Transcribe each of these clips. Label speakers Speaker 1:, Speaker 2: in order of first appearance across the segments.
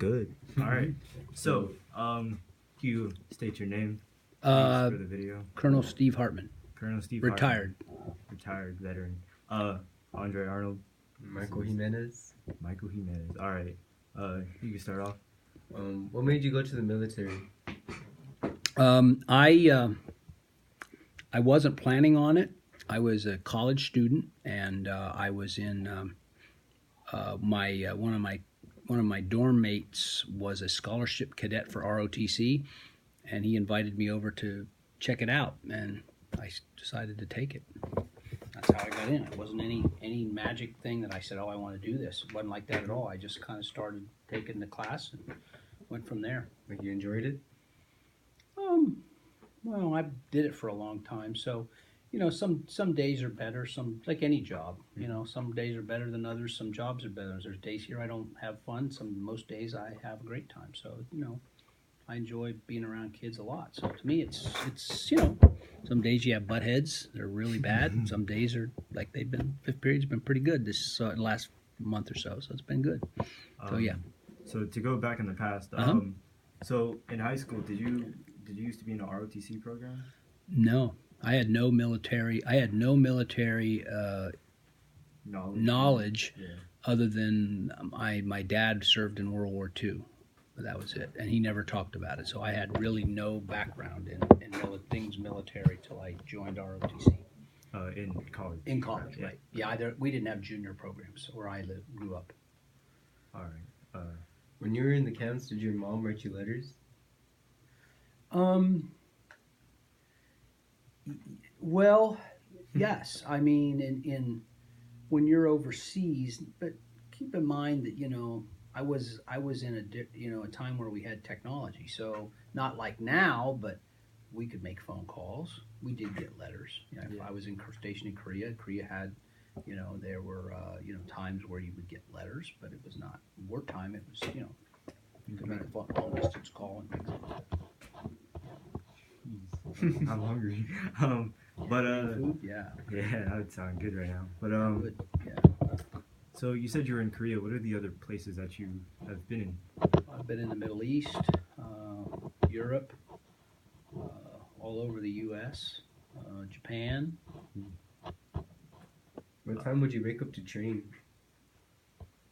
Speaker 1: good.
Speaker 2: All right. So, can you state your name
Speaker 3: Uh,
Speaker 2: for the video?
Speaker 3: Colonel Steve Hartman,
Speaker 2: Colonel Steve
Speaker 3: retired.
Speaker 2: Hartman, retired veteran. Andre Arnold.
Speaker 1: Michael Jimenez.
Speaker 2: Michael Jimenez. All right. You can start off.
Speaker 1: What made you go to the military?
Speaker 3: I wasn't planning on it. I was a college student, and I was in one of my dorm mates was a scholarship cadet for ROTC, and he invited me over to check it out, and I decided to take it. That's how I got in. It wasn't any magic thing that I said, oh, I want to do this. It wasn't like that at all. I just kind of started taking the class and went from there.
Speaker 1: Like, you enjoyed it?
Speaker 3: Well, I did it for a long time, so some days are better. Some, like any job, some days are better than others. Some jobs are better. There's days here I don't have fun. Most days I have a great time. So I enjoy being around kids a lot. So to me, it's some days you have butt heads. They're really bad. And some days are like fifth period's been pretty good this last month or so. So it's been good. So yeah.
Speaker 2: So to go back in the past, so in high school, did you used to be in an ROTC program?
Speaker 3: No, I had no military. Knowledge other than my dad served in World War II. But that was it, and he never talked about it. So I had really no background in things military till I joined ROTC.
Speaker 2: In college.
Speaker 3: In college, right? Yeah, we didn't have junior programs where I grew up.
Speaker 2: All right.
Speaker 1: When you were in the camps, did your mom write you letters?
Speaker 3: Well, yes. I mean, in when you're overseas, but keep in mind that I was in a time where we had technology, so not like now, but we could make phone calls. We did get letters. If I was stationed in Korea had, there were times where you would get letters, but it was not wartime. It was you could make a long distance call and things like that.
Speaker 2: I'm hungry.
Speaker 3: Food? Yeah,
Speaker 2: that would sound good right now. But
Speaker 3: good. Yeah.
Speaker 2: So you said you were in Korea. What are the other places that you have been in?
Speaker 3: I've been in the Middle East, Europe, all over the U.S., Japan.
Speaker 1: What time would you wake up to train?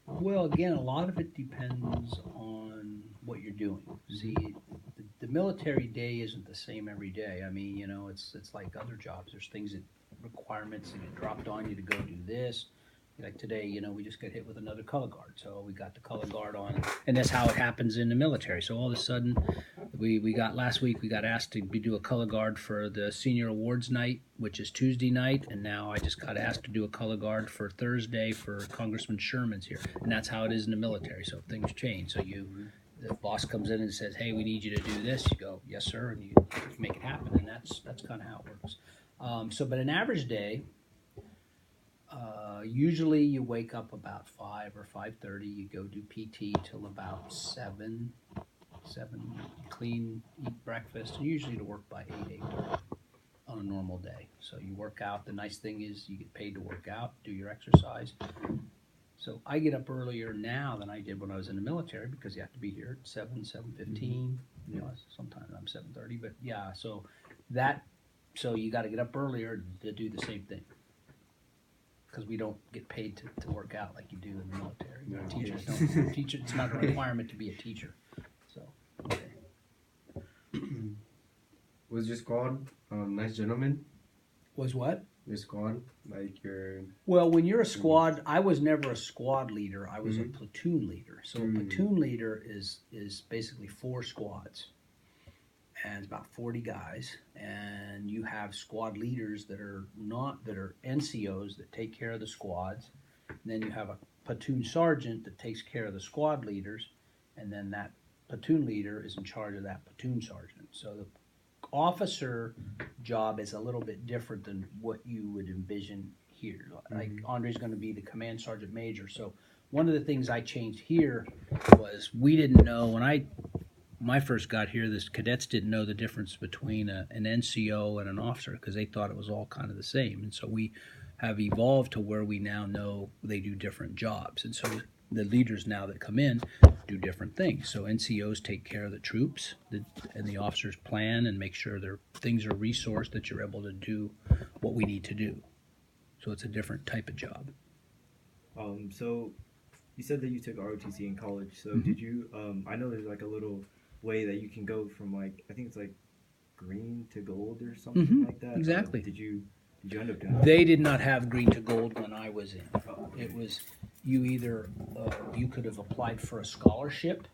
Speaker 3: Well, again, a lot of it depends on what you're doing. See, the military day isn't the same every day. I mean, it's like other jobs. There's requirements that get dropped on you to go do this. Like today, we just got hit with another color guard, so we got the color guard on, and that's how it happens in the military. So all of a sudden, last week we got asked to do a color guard for the senior awards night, which is Tuesday night, and now I just got asked to do a color guard for Thursday for Congressman Sherman's here, and that's how it is in the military. So things change. So the boss comes in and says, "Hey, we need you to do this." You go, "Yes, sir," and you make it happen, and that's kind of how it works. But an average day. Usually you wake up about 5 or 5:30. You go do PT till about 7. Clean, eat breakfast, and usually to work by 8:30 on a normal day. So you work out. The nice thing is you get paid to work out, do your exercise. So I get up earlier now than I did when I was in the military because you have to be here at 7:15. Sometimes I'm 7:30, but yeah. So you got to get up earlier to do the same thing. Because we don't get paid to work out like you do in the military. Teachers don't. It's not a requirement to be a teacher. So. Okay.
Speaker 1: Was your squad nice gentlemen?
Speaker 3: Was what?
Speaker 1: Your squad, like your.
Speaker 3: Well, when you're a squad, I was never a squad leader. I was a platoon leader. So a platoon leader is basically 4 squads, and it's about 40 guys. And you have squad leaders that are NCOs that take care of the squads. And then you have a platoon sergeant that takes care of the squad leaders, and then that platoon leader is in charge of that platoon sergeant. So the officer job is a little bit different than what you would envision here. Like Andre's going to be the command sergeant major. So one of the things I changed here was we didn't know when I first got here, the cadets didn't know the difference between an NCO and an officer because they thought it was all kind of the same. And so we have evolved to where we now know they do different jobs. And so the leaders now that come in do different things. So NCOs take care of the troops, and the officers plan and make sure their things are resourced that you're able to do what we need to do. So it's a different type of job.
Speaker 2: So you said that you took ROTC in college. So
Speaker 3: Mm-hmm.
Speaker 2: did you? I know there's like a little way that you can go from like, I think it's like green to gold or something
Speaker 3: Mm-hmm.
Speaker 2: like that.
Speaker 3: Exactly.
Speaker 2: Did you end up doing that?
Speaker 3: They did not have green to gold when I was in. It was you either you could have applied for a scholarship.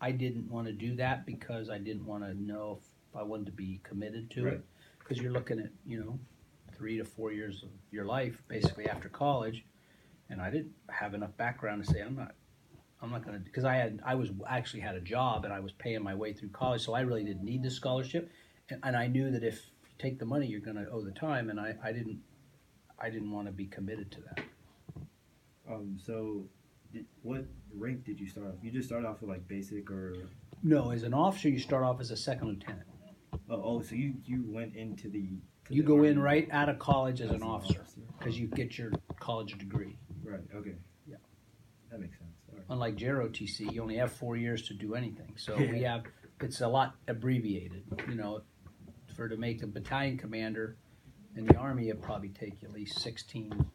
Speaker 3: I didn't want to do that because I didn't want to know if I wanted to be committed to it. Because you're looking at 3 to 4 years of your life basically after college, and I didn't have enough background to say I'm not going to, because I was actually had a job and I was paying my way through college, so I really didn't need this scholarship, and I knew that if you take the money you're going to owe the time, and I didn't want to be committed to that.
Speaker 2: So what rank did you start off? You just started off with like basic or?
Speaker 3: No, as an officer you start off as a second lieutenant.
Speaker 2: So you went into the.
Speaker 3: You go in right out of college as an officer because you get your college degree.
Speaker 2: Right. Okay.
Speaker 3: Yeah.
Speaker 2: That makes sense. All right.
Speaker 3: Unlike JROTC, you only have 4 years to do anything. So
Speaker 2: Yeah.
Speaker 3: it's a lot abbreviated. To make a battalion commander in the Army, it'd probably take you at least 16,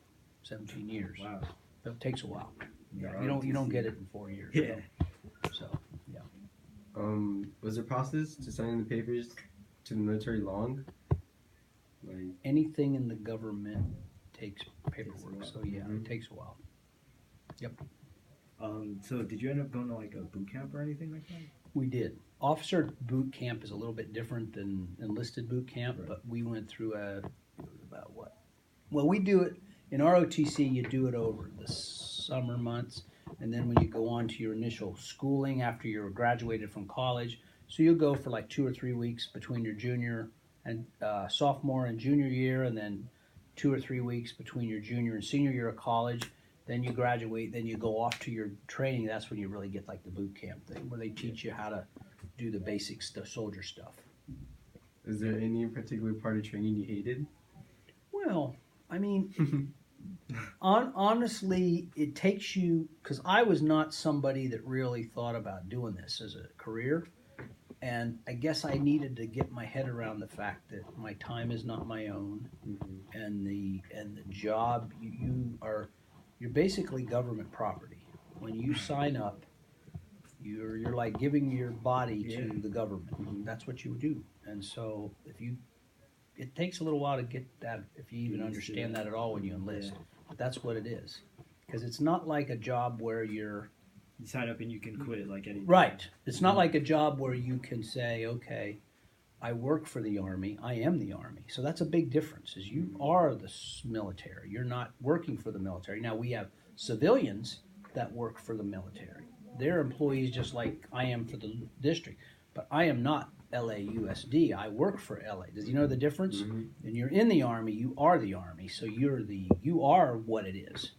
Speaker 3: 17 years.
Speaker 2: Wow.
Speaker 3: It takes a while.
Speaker 2: Yeah,
Speaker 3: You don't get it in 4 years.
Speaker 2: Yeah.
Speaker 3: So yeah.
Speaker 1: Was the process to signing the papers to the military long? Like,
Speaker 3: Anything in the government takes paperwork.
Speaker 2: Takes a while.
Speaker 3: So yeah,
Speaker 1: Mhm.
Speaker 3: it takes a while. Yep.
Speaker 2: So did you end up going to like a boot camp or anything like that?
Speaker 3: We did. Officer boot camp is a little bit different than enlisted boot camp,
Speaker 2: Right.
Speaker 3: but we went through about what? Well, we do it in ROTC. You do it over the summer months, and then when you go on to your initial schooling after you're graduated from college, so you'll go for like 2 or 3 weeks between your junior and sophomore and junior year, and then 2 or 3 weeks between your junior and senior year of college. Then you graduate, then you go off to your training. That's when you really get like the boot camp thing, where they teach you how to do the basic stuff, soldier stuff.
Speaker 1: is there any particular part of training you hated?
Speaker 3: Well, I mean, honestly, it takes you, because I was not somebody that really thought about doing this as a career, and I guess I needed to get my head around the fact that my time is not my own,
Speaker 1: Mm-hmm.
Speaker 3: and the job you're basically government property. When you sign up, you're like giving your body to the government.
Speaker 1: Mhm.
Speaker 3: That's what you do. And so it takes a little while to get that, if you even
Speaker 2: Get used to
Speaker 3: understand
Speaker 2: that.
Speaker 3: that at all when you enlist.
Speaker 2: Yeah.
Speaker 3: But that's what it is. Because it's not like a job where
Speaker 2: You sign up and you can quit like anything.
Speaker 3: right. It's not like a job where you can say, okay, I work for the Army. I am the Army. So that's a big difference. Is you are the military. You're not working for the military. Now we have civilians that work for the military. They're employees just like I am for the district. But I am not LAUSD. I work for LA. Does you know the difference?
Speaker 1: Mhm.
Speaker 3: And you're in the Army. You are the Army. So you are what it is.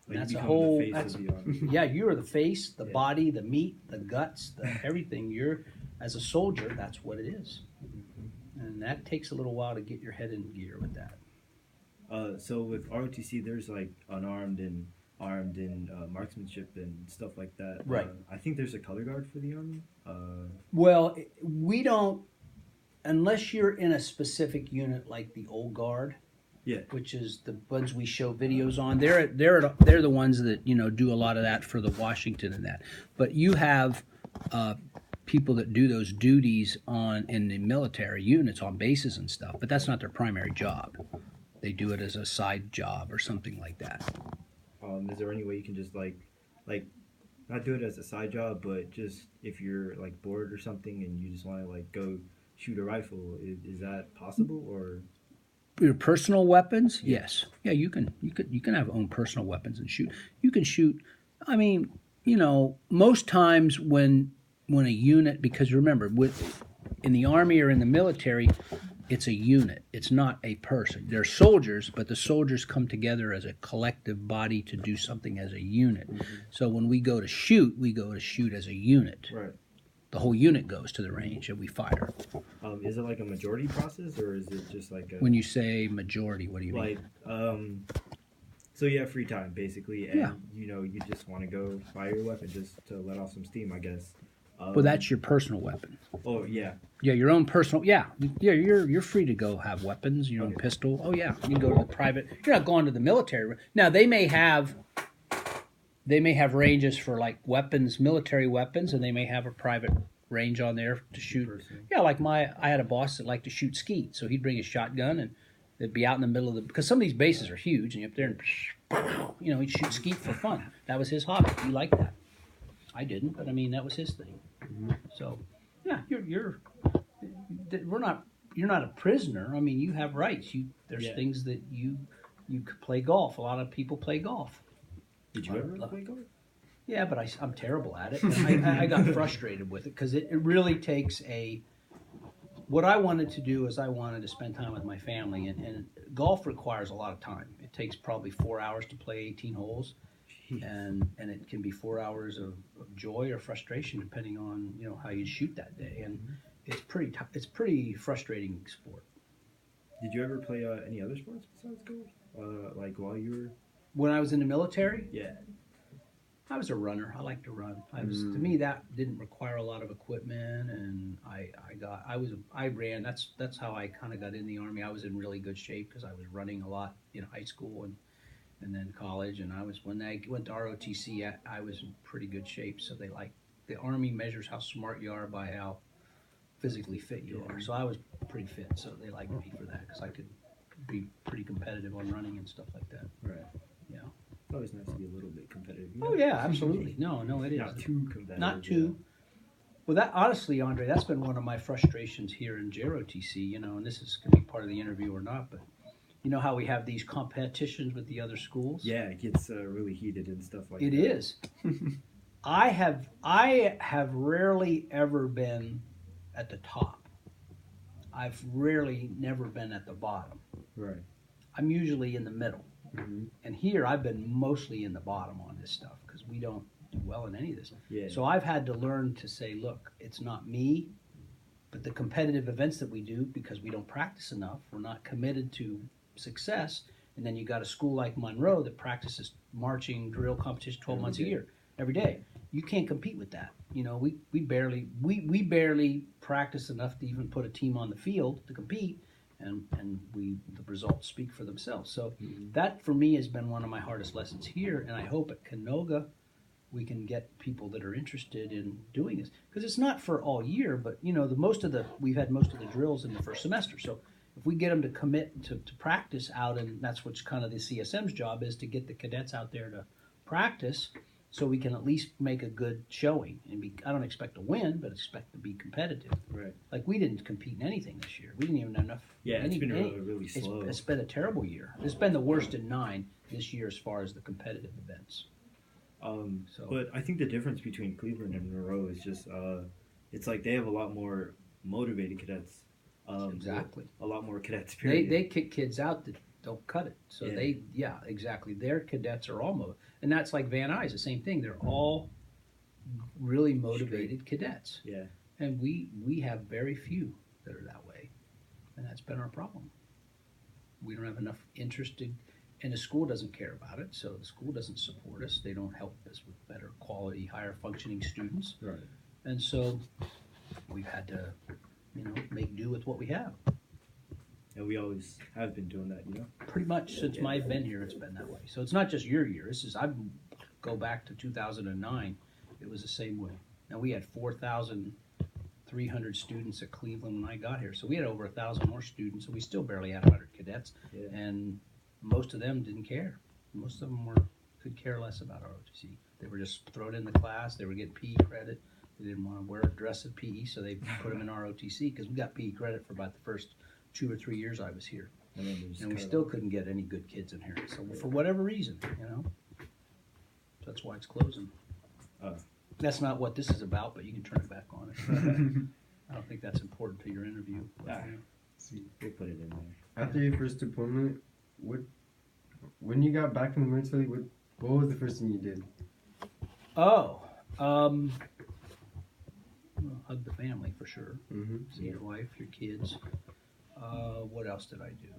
Speaker 2: Like
Speaker 3: That's
Speaker 2: you
Speaker 3: a
Speaker 2: become
Speaker 3: whole.
Speaker 2: the face
Speaker 3: That's,
Speaker 2: of the army.
Speaker 3: yeah, you are the face, the
Speaker 2: Yeah.
Speaker 3: body, the meat, the guts, everything. You're as a soldier. That's what it is, and that takes a little while to get your head in gear with that.
Speaker 2: So with ROTC, there's like unarmed and armed and marksmanship and stuff like that.
Speaker 3: Right.
Speaker 2: I think there's a color guard for the army.
Speaker 3: Well, we don't, unless you're in a specific unit like the Old Guard.
Speaker 2: Yeah.
Speaker 3: Which is the ones we show videos on. They're the ones that do a lot of that for the Washington and that. But you have people that do those duties in the military units on bases and stuff. But that's not their primary job. They do it as a side job or something like that.
Speaker 2: Is there any way you can just like not do it as a side job, but just if you're like bored or something and you just want to like go shoot a rifle, is that possible or?
Speaker 3: Your personal weapons,
Speaker 2: Yeah.
Speaker 3: yes, yeah, you can have own personal weapons and shoot. You can shoot. I mean, most times when a unit, because remember, in the Army or in the military, it's a unit. It's not a person. They're soldiers, but the soldiers come together as a collective body to do something as a unit.
Speaker 1: Mm-hmm.
Speaker 3: So when we go to shoot as a unit.
Speaker 2: Right.
Speaker 3: The whole unit goes to the range and we fire.
Speaker 2: Is it like a majority process or is it just like a?
Speaker 3: When you say majority, what do you
Speaker 2: like
Speaker 3: mean?
Speaker 2: So you have free time basically, and
Speaker 3: Yeah.
Speaker 2: you just want to go buy your weapon just to let off some steam, I guess.
Speaker 3: Well, that's your personal weapon.
Speaker 2: Oh yeah.
Speaker 3: Yeah, your own personal. Yeah, yeah. You're free to go have weapons. Your own
Speaker 2: Okay.
Speaker 3: pistol. Oh yeah, you can go to the private. You're not going to the military. Now they may have ranges for like weapons, military weapons, and they may have a private range on there to shoot.
Speaker 2: Personal.
Speaker 3: Yeah, like I had a boss that liked to shoot skeet, so he'd bring his shotgun and they'd be out in the middle of the because some of these bases are huge, and you're up there and he'd shoot skeet for fun. That was his hobby. He liked that. I didn't, but I mean that was his thing. So yeah, you're you're not a prisoner. I mean you have rights. There's
Speaker 2: Yeah.
Speaker 3: things that you could play golf. A lot of people play golf.
Speaker 2: Did you ever play golf?
Speaker 3: Yeah, but I'm terrible at it. And I got frustrated with it because it really takes what I wanted to do is I wanted to spend time with my family, and golf requires a lot of time. It takes probably 4 hours to play 18 holes, and it can be 4 hours of joy or frustration depending on how you shoot that day, and it's pretty frustrating sport.
Speaker 2: Did you ever play any other sports besides golf? Like while you were?
Speaker 3: When I was in the military,
Speaker 2: Yeah.
Speaker 3: I was a runner. I like to run. To me that didn't require a lot of equipment, and I ran. That's how I kind of got in the Army. I was in really good shape because I was running a lot in high school and then college. And when I went to ROTC, I was in pretty good shape. So the Army measures how smart you are by how physically fit you are. So I was pretty fit. So they liked me for that because I could be pretty competitive on running and stuff like that.
Speaker 2: Right.
Speaker 3: Yeah.
Speaker 2: It's always nice to be a little bit competitive.
Speaker 3: Oh yeah, absolutely. No, it is.
Speaker 2: Not too competitive.
Speaker 3: Not too. Well, that honestly, Andre, that's been one of my frustrations here in JROTC. And this is going to be part of the interview or not, but you know how we have these competitions with the other schools?
Speaker 2: Yeah, it gets really heated and stuff like that.
Speaker 3: It is. I have rarely ever been at the top. I've rarely never been at the bottom.
Speaker 2: Right.
Speaker 3: I'm usually in the middle.
Speaker 2: Mm-hmm.
Speaker 3: And here I've been mostly in the bottom on this stuff because we don't do well in any of this.
Speaker 2: Yeah.
Speaker 3: So I've had to learn to say, look, it's not me, but the competitive events that we do because we don't practice enough. We're not committed to success. And then you got a school like Monroe that practices marching drill competition 12 months a year, every day. You can't compete with that. We barely practice enough to even put a team on the field to compete. And the results speak for themselves. So that for me has been one of my hardest lessons here, and I hope at Canoga we can get people that are interested in doing this because it's not for all year, but we've had most of the drills in the first semester. So if we get them to commit to practice out, and that's what's kind of the CSM's job is to get the cadets out there to practice. So we can at least make a good showing, and I don't expect to win, but expect to be competitive.
Speaker 2: Right.
Speaker 3: Like we didn't compete in anything this year. We didn't even have enough.
Speaker 2: Yeah, it's been really slow.
Speaker 3: It's been a terrible year. It's been the worst in 9 this year as far as the competitive events.
Speaker 2: But I think the difference between Cleveland and Monroe is just it's like they have a lot more motivated cadets.
Speaker 3: Exactly.
Speaker 2: A lot more cadets. Period.
Speaker 3: They kick kids out that don't cut it. So exactly. Their cadets are all and that's like Van Nuys, the same thing. They're all really motivated cadets.
Speaker 2: Yeah.
Speaker 3: And we have very few that are that way. And that's been our problem. We don't have enough interested, and the school doesn't care about it, so the school doesn't support us. They don't help us with better quality, higher functioning students.
Speaker 2: Right.
Speaker 3: And so we've had to, make do with what we have.
Speaker 2: And we always have been doing that,
Speaker 3: Pretty much since I've been here, it's been that way. So it's not just your year. I go back to 2009. It was the same way. Now we had 4,300 students at Cleveland when I got here. So we had over 1,000 more students, and we still barely had 100 cadets.
Speaker 2: Yeah.
Speaker 3: And most of them didn't care. Most of them could care less about ROTC. They were just thrown in the class. They were getting PE credit. They didn't want to wear a dress at PE, so they put them in ROTC because we got PE credit for about the first 2 or 3 years I was here. And we still couldn't get any good kids in here. So for whatever reason, that's why it's closing. That's not what this is about, but you can turn it back on. I don't think that's important to your interview. But,
Speaker 2: We'll put it in there.
Speaker 1: After your first deployment, when you got back from the military, what was the first thing you did?
Speaker 3: Hug the family for sure.
Speaker 1: Mm-hmm.
Speaker 3: See your wife, your kids. What else did I do?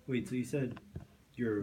Speaker 2: Wait, so you said your